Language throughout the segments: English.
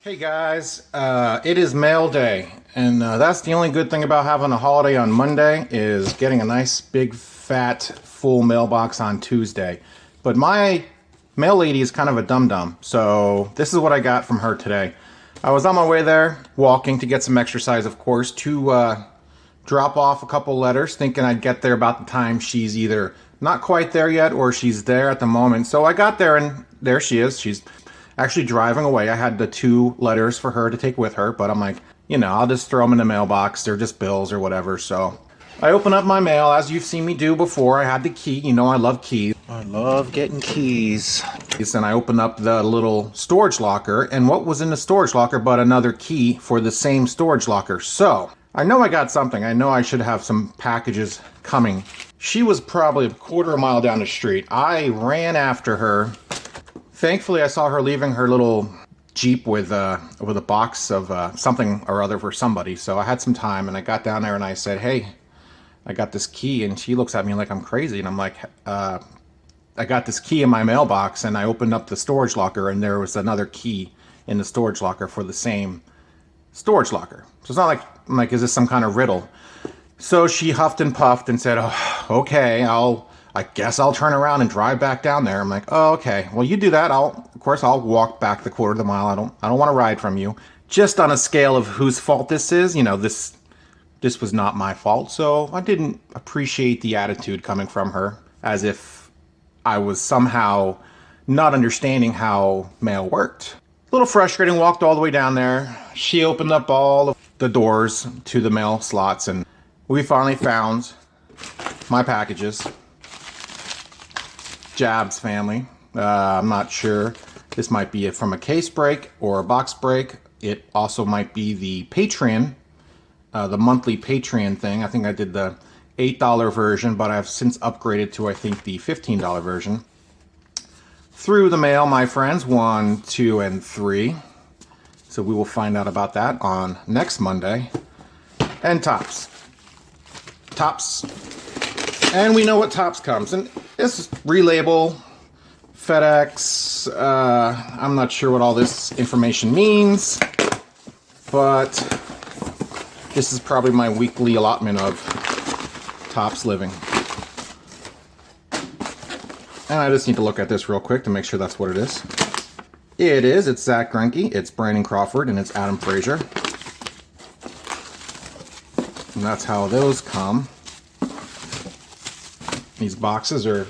Hey guys, it is mail day, and that's the only good thing about having a holiday on Monday is getting a nice big fat full mailbox on Tuesday. But my mail lady is kind of a dum-dum, so this is what I got from her today. I was on my way there, walking to get some exercise, of course, to drop off a couple letters, thinking I'd get there about the time she's either not quite there yet or she's there at the moment. So I got there, and there she is. She's actually driving away. I had the 2 letters for her to take with her, but I'm like, I'll just throw them in the mailbox. They're just bills or whatever. So I open up my mail, as you've seen me do before. I had the key. I love keys. I love getting keys. And I open up the little storage locker, and what was in the storage locker but another key for the same storage locker? So I know I got something. I know I should have some packages coming. She was probably a quarter mile down the street. I ran after her. Thankfully, I saw her leaving her little Jeep with a box of something or other for somebody. So I had some time, and I got down there and I said, "Hey, I got this key." And she looks at me like I'm crazy, and I'm like, "I got this key in my mailbox," and I opened up the storage locker, and there was another key in the storage locker for the same storage locker. So it's not like I'm like, is this some kind of riddle? So she huffed and puffed and said, "Oh, okay, I guess I'll turn around and drive back down there." I'm like, "Oh, okay. Well, you do that. Of course, I'll walk back the quarter of the mile. I don't want to ride from you." Just on a scale of whose fault this is, this was not my fault. So I didn't appreciate the attitude coming from her, as if I was somehow not understanding how mail worked. A little frustrating. Walked all the way down there. She opened up all of the doors to the mail slots, and we finally found my packages. Jabs family. I'm not sure. This might be from a case break or a box break. It also might be the Patreon, the monthly Patreon thing. I think I did the $8 version, but I've since upgraded to, I think, the $15 version. Through the mail, my friends, 1, 2, and 3. So we will find out about that on next Monday. And Tops. And we know what Tops comes. And this is relabel, FedEx. I'm not sure what all this information means, but this is probably my weekly allotment of Tops living. And I just need to look at this real quick to make sure that's what it is. It is. It's Zach Greinke, it's Brandon Crawford, and it's Adam Frazier. And that's how those come. These boxes are,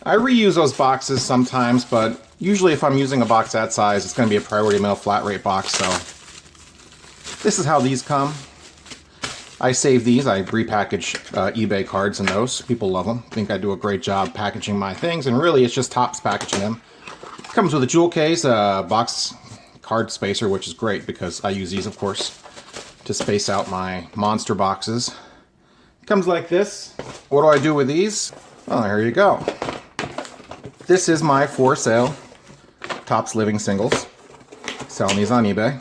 I reuse those boxes sometimes, but usually if I'm using a box that size, it's going to be a priority mail flat rate box. So this is how these come. I save these. I repackage eBay cards and those. People love them. I think I do a great job packaging my things, and really it's just Tops packaging them. Comes with a jewel case, a box card spacer, which is great because I use these, of course, to space out my monster boxes. Comes like this. What do I do with these? Oh, here you go. This is my for sale Tops Living singles. Selling these on eBay.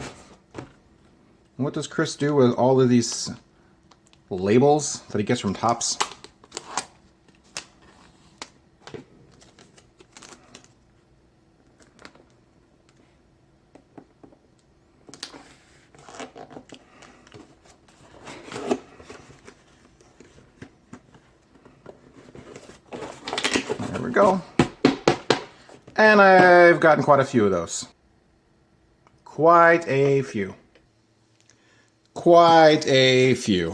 What does Chris do with all of these labels that he gets from Tops? There we go. And I've gotten quite a few of those. Quite a few. Quite a few.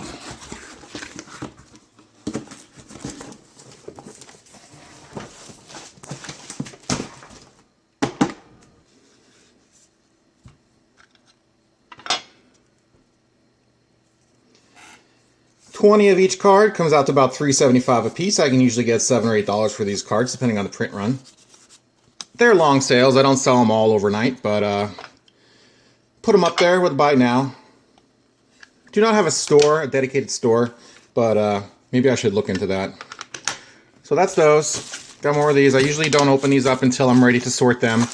$20 of each card comes out to about $3.75 a piece. I can usually get $7 or $8 for these cards, depending on the print run. They're long sales. I don't sell them all overnight, but put them up there with buy now. Do not have a store, a dedicated store, but maybe I should look into that. So that's those. Got more of these. I usually don't open these up until I'm ready to sort them.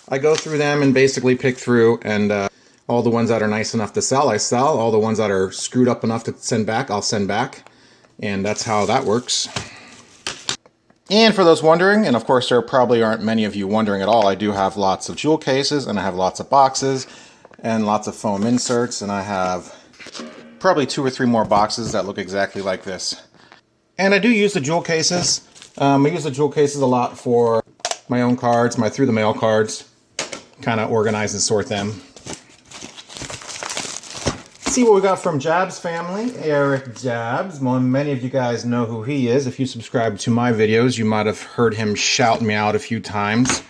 I go through them and basically pick through, and all the ones that are nice enough to sell, I sell. All the ones that are screwed up enough to send back, I'll send back. And that's how that works. And for those wondering, and of course there probably aren't many of you wondering at all, I do have lots of jewel cases and I have lots of boxes. and lots of foam inserts, and I have probably 2 or 3 more boxes that look exactly like this. And I do use the jewel cases. I use the jewel cases a lot for my own cards, my through the mail cards. Kind of organize and sort them. Let's see what we got from Jabs family. Eric Jabs. Well, many of you guys know who he is. If you subscribe to my videos, you might have heard him shout me out a few times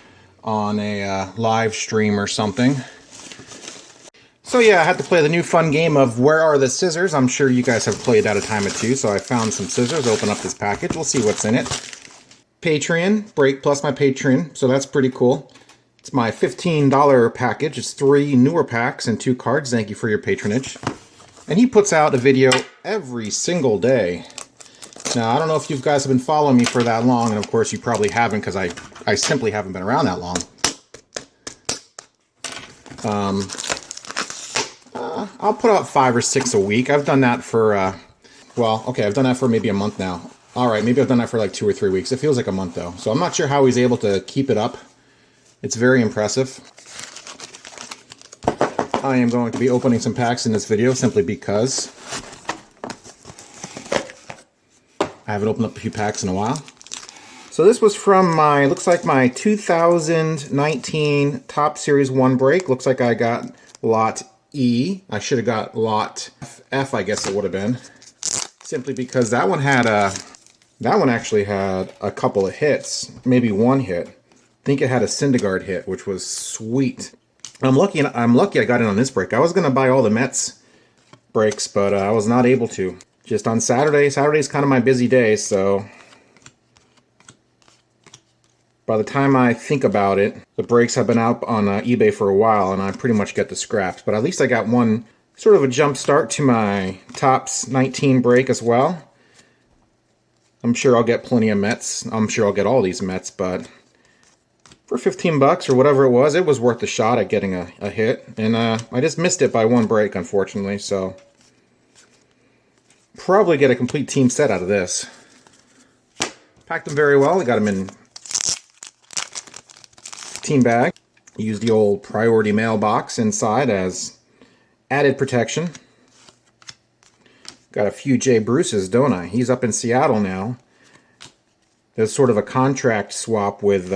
on a live stream or something. So yeah, I had to play the new fun game of Where Are the Scissors? I'm sure you guys have played that a time or two, so I found some scissors, open up this package, we'll see what's in it. Patreon, break plus my Patreon, so that's pretty cool. It's my $15 package, it's 3 newer packs and 2 cards, thank you for your patronage. And he puts out a video every single day. Now, I don't know if you guys have been following me for that long, and of course you probably haven't, because I simply haven't been around that long. I'll put out 5 or 6 a week. I've done that for, well, okay, I've done that for maybe a month now. All right, maybe I've done that for like 2 or 3 weeks. It feels like a month, though. So I'm not sure how he's able to keep it up. It's very impressive. I am going to be opening some packs in this video simply because I haven't opened up a few packs in a while. So this was from my, looks like my 2019 Top Series 1 break. Looks like I got lot E. I should have got lot F, I guess it would have been. Simply because that one actually had a couple of hits, maybe 1 hit. I think it had a Syndergaard hit, which was sweet. I'm lucky I got in on this break. I was gonna buy all the Mets breaks, but I was not able to. Just on Saturday. Saturday's kind of my busy day, so by the time I think about it, the breaks have been out on eBay for a while, and I pretty much get the scraps. But at least I got one sort of a jump start to my Topps 19 break as well. I'm sure I'll get plenty of Mets. I'm sure I'll get all these Mets, but for 15 bucks or whatever it was worth the shot at getting a hit. And I just missed it by 1 break, unfortunately, so probably get a complete team set out of this. Packed them very well. I got them in team bag. Use the old priority mailbox inside as added protection. Got a few Jay Bruces, don't I? He's up in Seattle now. There's sort of a contract swap with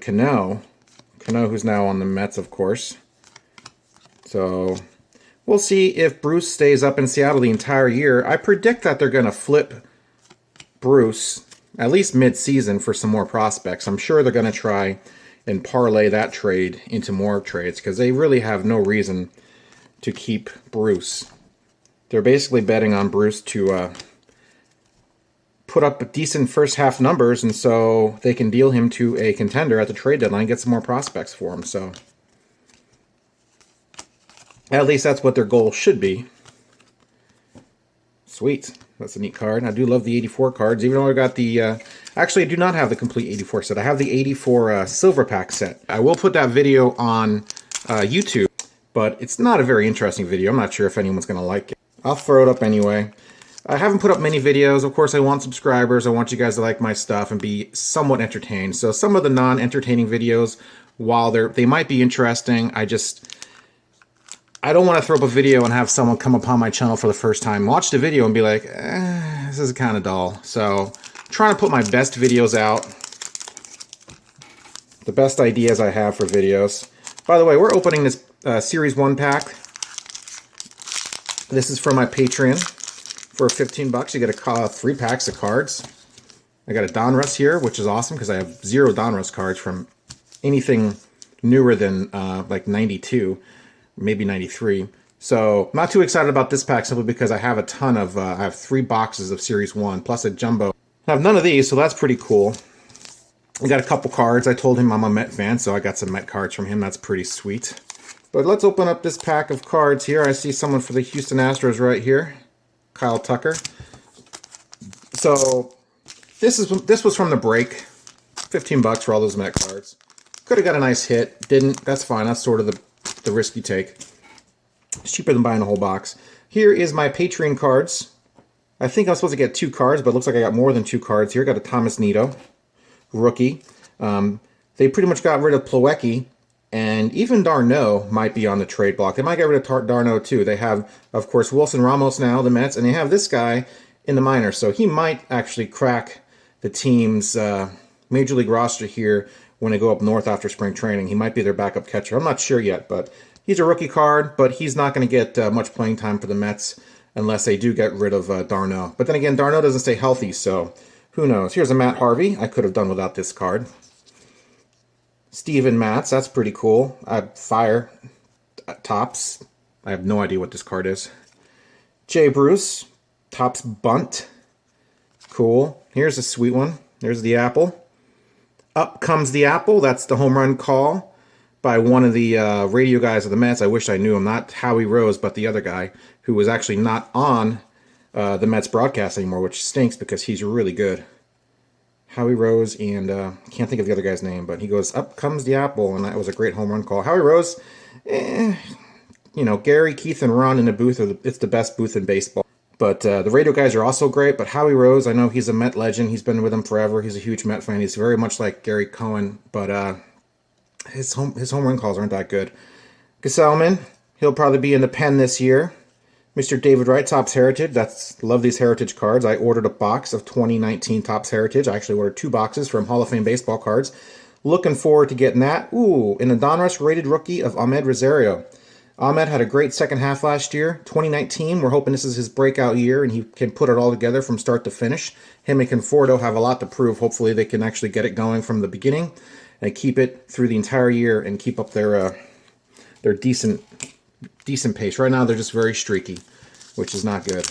Cano. Cano, who's now on the Mets, of course. So we'll see if Bruce stays up in Seattle the entire year. I predict that they're going to flip Bruce at least mid-season for some more prospects. I'm sure they're going to try and parlay that trade into more trades because they really have no reason to keep Bruce. They're basically betting on Bruce to put up decent first half numbers, and so they can deal him to a contender at the trade deadline, get some more prospects for him. So at least that's what their goal should be. Sweet. That's a neat card. I do love the 84 cards, even though I got the... actually, I do not have the complete 84 set. I have the 84 silver pack set. I will put that video on YouTube, but it's not a very interesting video. I'm not sure if anyone's going to like it. I'll throw it up anyway. I haven't put up many videos. Of course, I want subscribers. I want you guys to like my stuff and be somewhat entertained. So some of the non-entertaining videos, while they might be interesting, I don't want to throw up a video and have someone come upon my channel for the first time, watch the video and be like, this is kind of dull. So I'm trying to put my best videos out, the best ideas I have for videos. By the way, we're opening this Series 1 pack. This is from my Patreon. For 15 bucks, you get 3 packs of cards. I got a Donruss here, which is awesome because I have 0 Donruss cards from anything newer than like 92. Maybe 93. So not too excited about this pack simply because I have a ton of, I have 3 boxes of Series 1 plus a jumbo. I have none of these, so that's pretty cool. I got a couple cards. I told him I'm a Met fan, so I got some Met cards from him. That's pretty sweet. But let's open up this pack of cards here. I see someone for the Houston Astros right here. Kyle Tucker. So this was from the break. 15 bucks for all those Met cards. Could have got a nice hit. Didn't. That's fine. That's sort of the risk you take. It's cheaper than buying a whole box. Here is my Patreon cards. I think I'm supposed to get 2 cards, but it looks like I got more than 2 cards here. Got a Thomas Nido, rookie. They pretty much got rid of Plawecki and even d'Arnaud might be on the trade block. They might get rid of d'Arnaud too. They have, of course, Wilson Ramos now, the Mets, and they have this guy in the minors. So he might actually crack the team's major league roster here when they go up north after spring training. He might be their backup catcher. I'm not sure yet, but he's a rookie card, but he's not going to get much playing time for the Mets unless they do get rid of d'Arnaud. But then again, d'Arnaud doesn't stay healthy, so who knows. Here's a Matt Harvey. I could have done without this card. Steven Matz, that's pretty cool. Fire Tops. I have no idea what this card is. Jay Bruce, Tops Bunt. Cool. Here's a sweet one. There's the apple. Up Comes the Apple. That's the home run call by one of the radio guys of the Mets. I wish I knew him. Not Howie Rose, but the other guy who was actually not on the Mets broadcast anymore, which stinks because he's really good. Howie Rose, and can't think of the other guy's name, but he goes, up comes the apple, and that was a great home run call. Howie Rose, you know, Gary, Keith, and Ron in the booth, it's the best booth in baseball. But the radio guys are also great, but Howie Rose, I know he's a Met legend. He's been with them forever. He's a huge Met fan. He's very much like Gary Cohen, but his home run calls aren't that good. Gesellman, he'll probably be in the pen this year. Mr. David Wright, Topps Heritage. Love these Heritage cards. I ordered a box of 2019 Topps Heritage. I actually ordered 2 boxes from Hall of Fame baseball cards. Looking forward to getting that. Ooh, in the Donruss rated rookie of Ahmed Rosario. Ahmed had a great second half last year. 2019, we're hoping this is his breakout year and he can put it all together from start to finish. Him and Conforto have a lot to prove. Hopefully they can actually get it going from the beginning and keep it through the entire year and keep up their decent pace. Right now they're just very streaky, which is not good.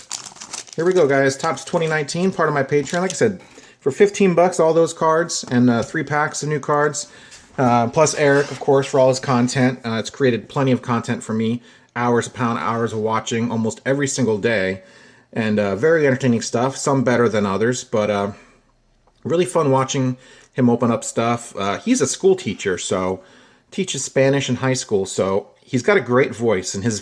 Here we go, guys. Topps 2019, part of my Patreon. Like I said, for 15 bucks, all those cards and 3 packs of new cards. Plus Eric, of course, for all his content. It's created plenty of content for me. Hours upon hours of watching almost every single day. And very entertaining stuff. Some better than others, but really fun watching him open up stuff. He's a school teacher, so teaches Spanish in high school. So he's got a great voice, and his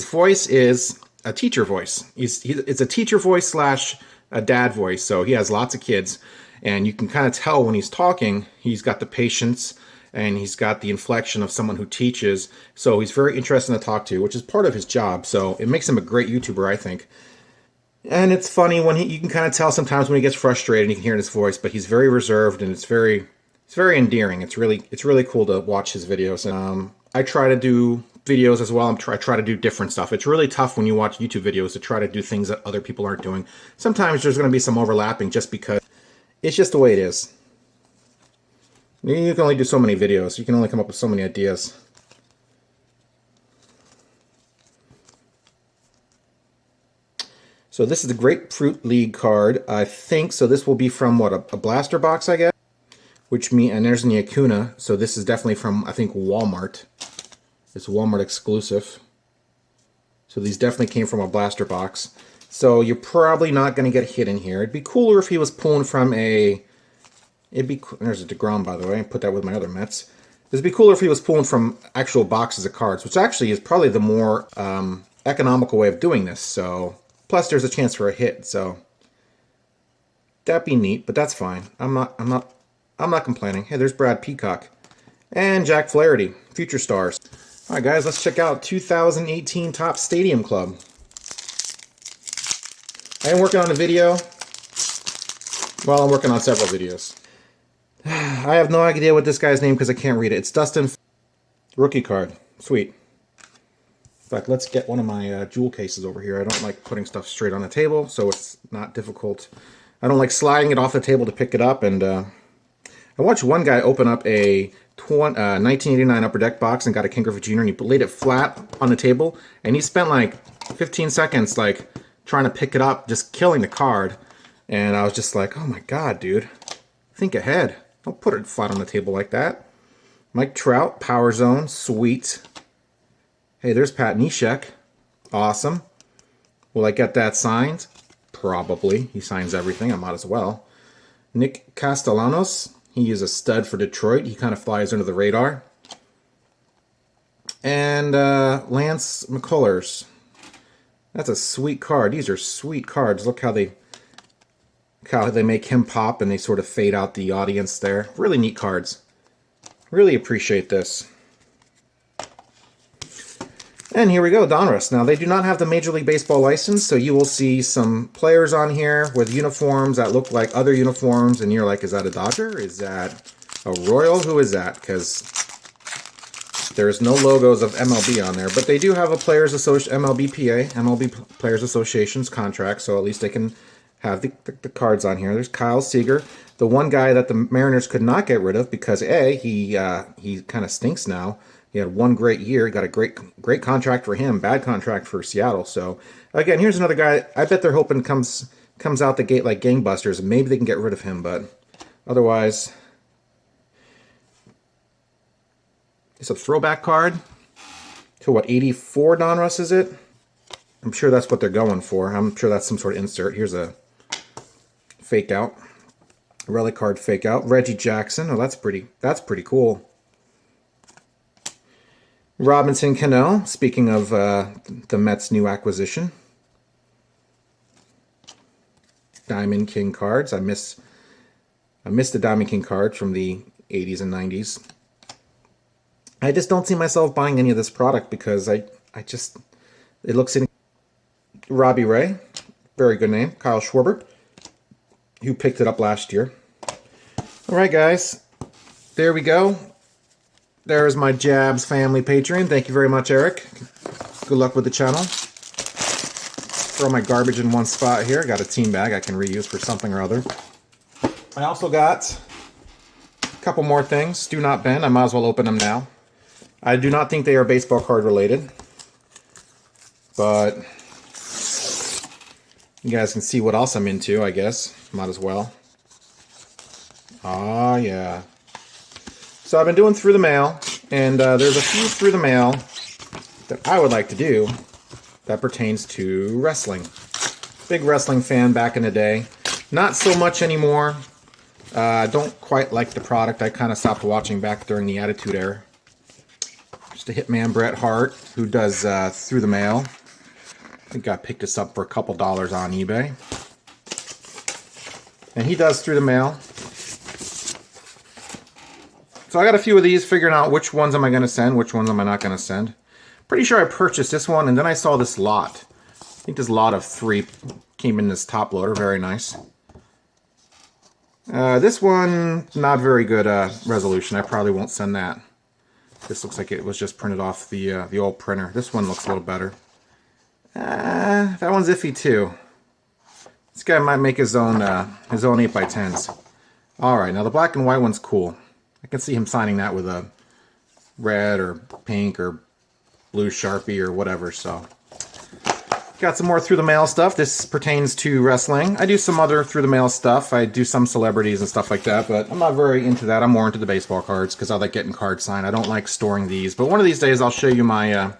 voice is a teacher voice. It's a teacher voice / a dad voice. So he has lots of kids, and you can kind of tell when he's talking, he's got the patience and he's got the inflection of someone who teaches. So he's very interesting to talk to, which is part of his job. So it makes him a great YouTuber, I think. And it's funny when you can kind of tell sometimes when he gets frustrated, and you can hear in his voice, but he's very reserved and it's very endearing. It's really cool to watch his videos. And I try to do videos as well. I try to do different stuff. It's really tough when you watch YouTube videos to try to do things that other people aren't doing. Sometimes there's going to be some overlapping just because it's just the way it is. You can only do so many videos. You can only come up with so many ideas. So this is the Grapefruit League card, I think. So this will be from, what, a blaster box, I guess? And there's the Acuna. So this is definitely from, I think, Walmart. It's Walmart exclusive. So these definitely came from a blaster box. So you're probably not going to get hit in here. It'd be cooler if he was pulling from a... There's a DeGrom, by the way. I put that with my other Mets. It'd be cooler if he was pulling from actual boxes of cards, which actually is probably the more economical way of doing this. So plus, there's a chance for a hit. So that'd be neat, but that's fine. I'm not complaining. Hey, there's Brad Peacock and Jack Flaherty, future stars. All right, guys, let's check out 2018 Topps Stadium Club. I am working on a video. Well, I'm working on several videos. I have no idea what this guy's name because I can't read it. It's Dustin. Rookie card. Sweet. In fact, let's get one of my jewel cases over here. I don't like putting stuff straight on the table, so it's not difficult. I don't like sliding it off the table to pick it up. And I watched one guy open up a 1989 Upper Deck box and got a Ken Griffey Jr. and he laid it flat on the table. And he spent like 15 seconds like trying to pick it up, just killing the card. And I was just like, oh my God, dude. Think ahead. Don't put it flat on the table like that. Mike Trout, Power Zone, sweet. Hey, there's Pat Neshek. Awesome. Will I get that signed? Probably. He signs everything. I might as well. Nick Castellanos. He is a stud for Detroit. He kind of flies under the radar. And Lance McCullers. That's a sweet card. These are sweet cards. Look how they make him pop and they sort of fade out the audience there. Really neat cards. Really appreciate this. And here we go, Donruss. Now, they do not have the Major League Baseball license, so you will see some players on here with uniforms that look like other uniforms, and you're like, is that a Dodger? Is that a Royal? Who is that? Because there's no logos of MLB on there, but they do have a MLB Players Association's contract, so at least they can have the cards on here. There's Kyle Seager, the one guy that the Mariners could not get rid of because he kind of stinks now. He had one great year, got a great contract for him, bad contract for Seattle. So again, here's another guy. I bet they're hoping comes out the gate like gangbusters, and maybe they can get rid of him, but otherwise, it's a throwback card to what, 84 Donruss is it? I'm sure that's what they're going for. I'm sure that's some sort of insert. Here's a fake out, relic card fake out. Reggie Jackson. Oh, that's pretty cool. Robinson Cano, speaking of the Mets' new acquisition. Diamond King cards. I miss the Diamond King card from the 80s and 90s. I just don't see myself buying any of this product because it looks in. Robbie Ray, very good name. Kyle Schwarber, who picked it up last year. All right, guys, there we go. There's my Jabs family Patreon. Thank you very much, Eric. Good luck with the channel. Throw my garbage in one spot here. Got a team bag I can reuse for something or other. I also got a couple more things. Do not bend. I might as well open them now. I do not think they are baseball card related, but you guys can see what else I'm into, I guess. Might as well. Oh, yeah. So I've been doing through the mail, and there's a few through the mail that I would like to do that pertains to wrestling. Big wrestling fan back in the day. Not so much anymore. Don't quite like the product. I kind of stopped watching back during the Attitude Era. Just a hitman, Bret Hart, who does through the mail. I think I picked this up for a couple dollars on eBay. And he does through the mail. So I got a few of these, figuring out which ones am I going to send, which ones am I not going to send. Pretty sure I purchased this one, and then I saw this lot. I think this lot of 3 came in this top loader. Very nice. This one, not very good resolution. I probably won't send that. This looks like it was just printed off the old printer. This one looks a little better. That one's iffy too. This guy might make his own 8x10s. All right, now the black and white one's cool. I can see him signing that with a red or pink or blue Sharpie or whatever. So, got some more through the mail stuff. This pertains to wrestling. I do some other through the mail stuff. I do some celebrities and stuff like that, but I'm not very into that. I'm more into the baseball cards because I like getting cards signed. I don't like storing these. But one of these days I'll show you my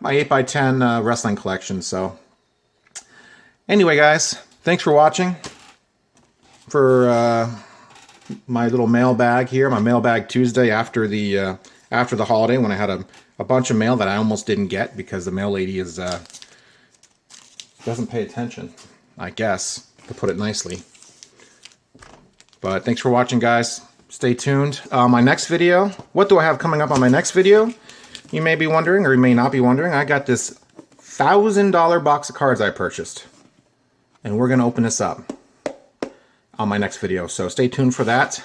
my 8x10 wrestling collection. So, anyway, guys, thanks for watching. For my little mailbag here, my mailbag Tuesday after the holiday, when I had a bunch of mail that I almost didn't get because the mail lady doesn't pay attention, I guess, to put it nicely. But thanks for watching, guys. Stay tuned. My next video, what do I have coming up on my next video? You may be wondering, or you may not be wondering. I got this $1,000 box of cards I purchased, and we're going to open this up on my next video. So stay tuned for that.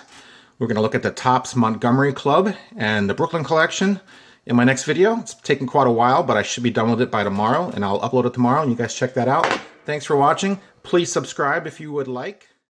We're going to look at the Topps Montgomery Club and the Brooklyn Collection in my next video. It's taken quite a while, but I should be done with it by tomorrow, and I'll upload it tomorrow, and you guys check that out. Thanks for watching. Please subscribe if you would like.